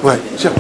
Ouais, tiens.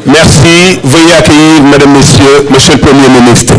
Merci. Veuillez accueillir, Mesdames, Messieurs, Monsieur le Premier ministre.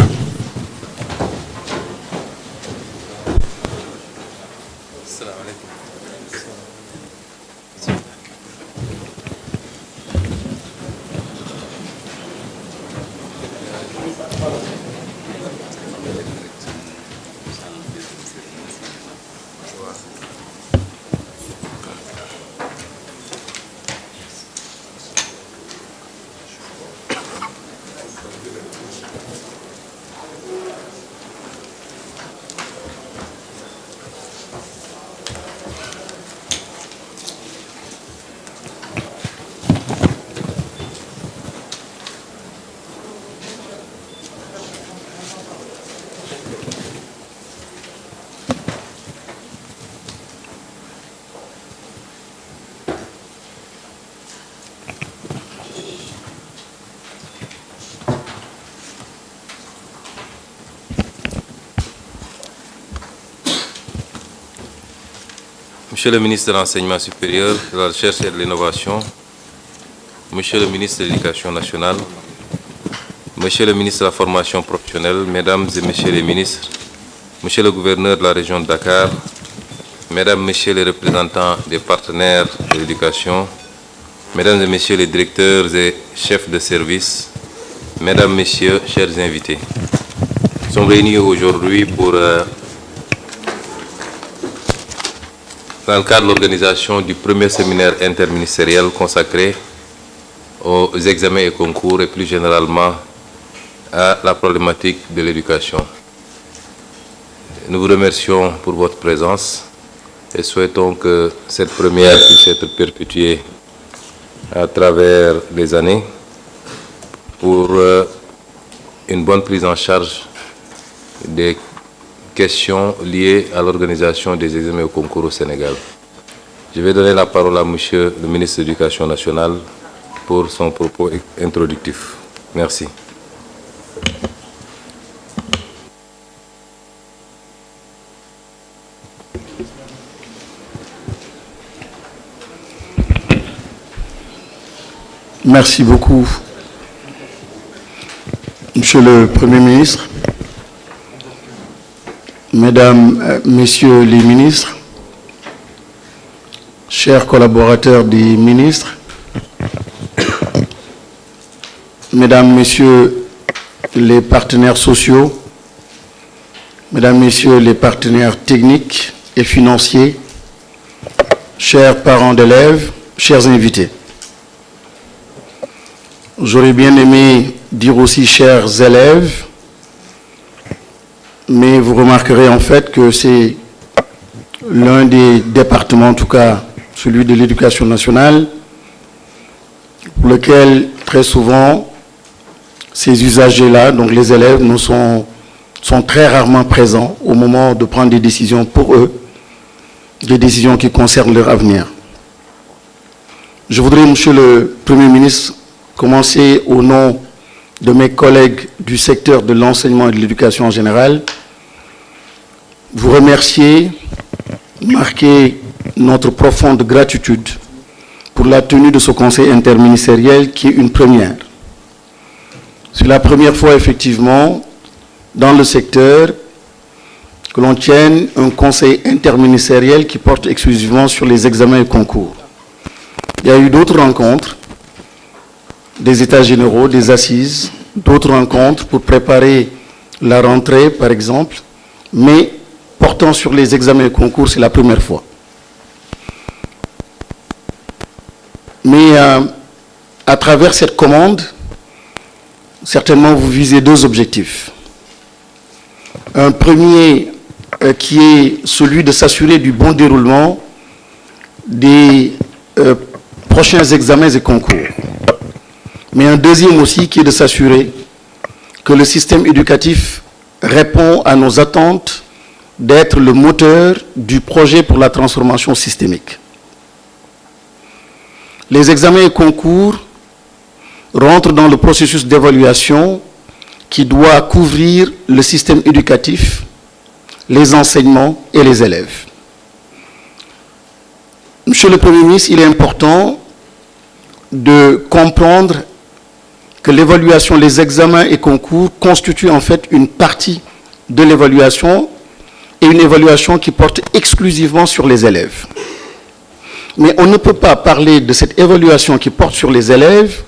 Monsieur le ministre de l'Enseignement supérieur, de la Recherche et de l'Innovation, Monsieur le ministre de l'Éducation nationale, Monsieur le ministre de la Formation professionnelle, Mesdames et Messieurs les ministres, Monsieur le gouverneur de la région de Dakar, Mesdames, Messieurs les représentants des partenaires de l'éducation, Mesdames et Messieurs les directeurs et chefs de service, Mesdames, Messieurs, chers invités, nous sommes réunis aujourd'hui pour dans le cadre de l'organisation du premier séminaire interministériel consacré aux examens et concours et plus généralement à la problématique de l'éducation. Nous vous remercions pour votre présence et souhaitons que cette première puisse être perpétuée à travers les années pour une bonne prise en charge des questions liées à l'organisation des examens au concours au Sénégal. Je vais donner la parole à Monsieur le ministre de l'Éducation nationale pour son propos introductif. Merci. Merci beaucoup, Monsieur le Premier ministre, Mesdames, Messieurs les ministres, chers collaborateurs des ministres, Mesdames, Messieurs les partenaires sociaux, Mesdames, Messieurs les partenaires techniques et financiers, chers parents d'élèves, chers invités. J'aurais bien aimé dire aussi chers élèves, mais vous remarquerez en fait que c'est l'un des départements, en tout cas celui de l'éducation nationale, pour lequel très souvent ces usagers-là, donc les élèves, sont très rarement présents au moment de prendre des décisions pour eux, des décisions qui concernent leur avenir. Je voudrais, Monsieur le Premier ministre, commencer au nom de mes collègues du secteur de l'enseignement et de l'éducation en général, vous remercier, marquer notre profonde gratitude pour la tenue de ce conseil interministériel qui est une première. C'est la première fois effectivement dans le secteur que l'on tienne un conseil interministériel qui porte exclusivement sur les examens et concours. Il y a eu d'autres rencontres, des états généraux, des assises, d'autres rencontres pour préparer la rentrée, par exemple, mais portant sur les examens et concours, c'est la première fois. Mais à travers cette commande, certainement vous visez deux objectifs. Un premier qui est celui de s'assurer du bon déroulement des prochains examens et concours. Mais un deuxième aussi qui est de s'assurer que le système éducatif répond à nos attentes d'être le moteur du projet pour la transformation systémique. Les examens et concours rentrent dans le processus d'évaluation qui doit couvrir le système éducatif, les enseignements et les élèves. Monsieur le Premier ministre, il est important de comprendre que l'évaluation, les examens et concours constituent en fait une partie de l'évaluation et une évaluation qui porte exclusivement sur les élèves. Mais on ne peut pas parler de cette évaluation qui porte sur les élèves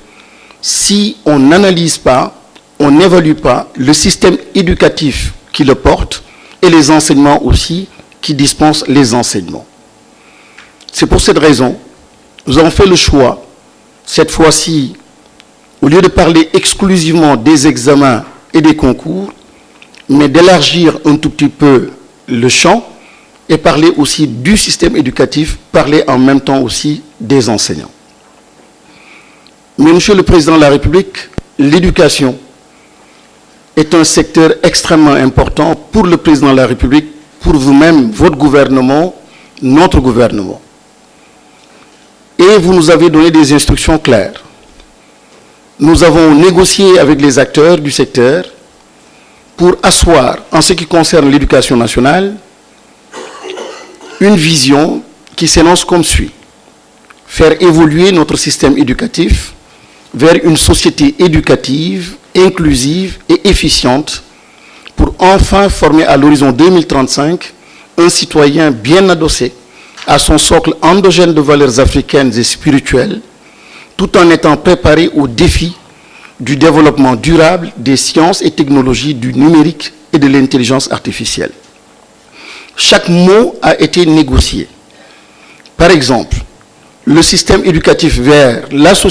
si on n'analyse pas, on n'évalue pas le système éducatif qui le porte et les enseignements aussi qui dispensent les enseignements. C'est pour cette raison, nous avons fait le choix, cette fois-ci, au lieu de parler exclusivement des examens et des concours, mais d'élargir un tout petit peu le champ et parler aussi du système éducatif, parler en même temps aussi des enseignants. Mais Monsieur le Président de la République, l'éducation est un secteur extrêmement important pour le Président de la République, pour vous-même, votre gouvernement, notre gouvernement. Et vous nous avez donné des instructions claires. Nous avons négocié avec les acteurs du secteur pour asseoir, en ce qui concerne l'éducation nationale, une vision qui s'énonce comme suit. Faire évoluer notre système éducatif vers une société éducative, inclusive et efficiente pour enfin former à l'horizon 2035 un citoyen bien adossé à son socle endogène de valeurs africaines et spirituelles, tout en étant préparé aux défis du développement durable des sciences et technologies du numérique et de l'intelligence artificielle. Chaque mot a été négocié. Par exemple, le système éducatif vers la société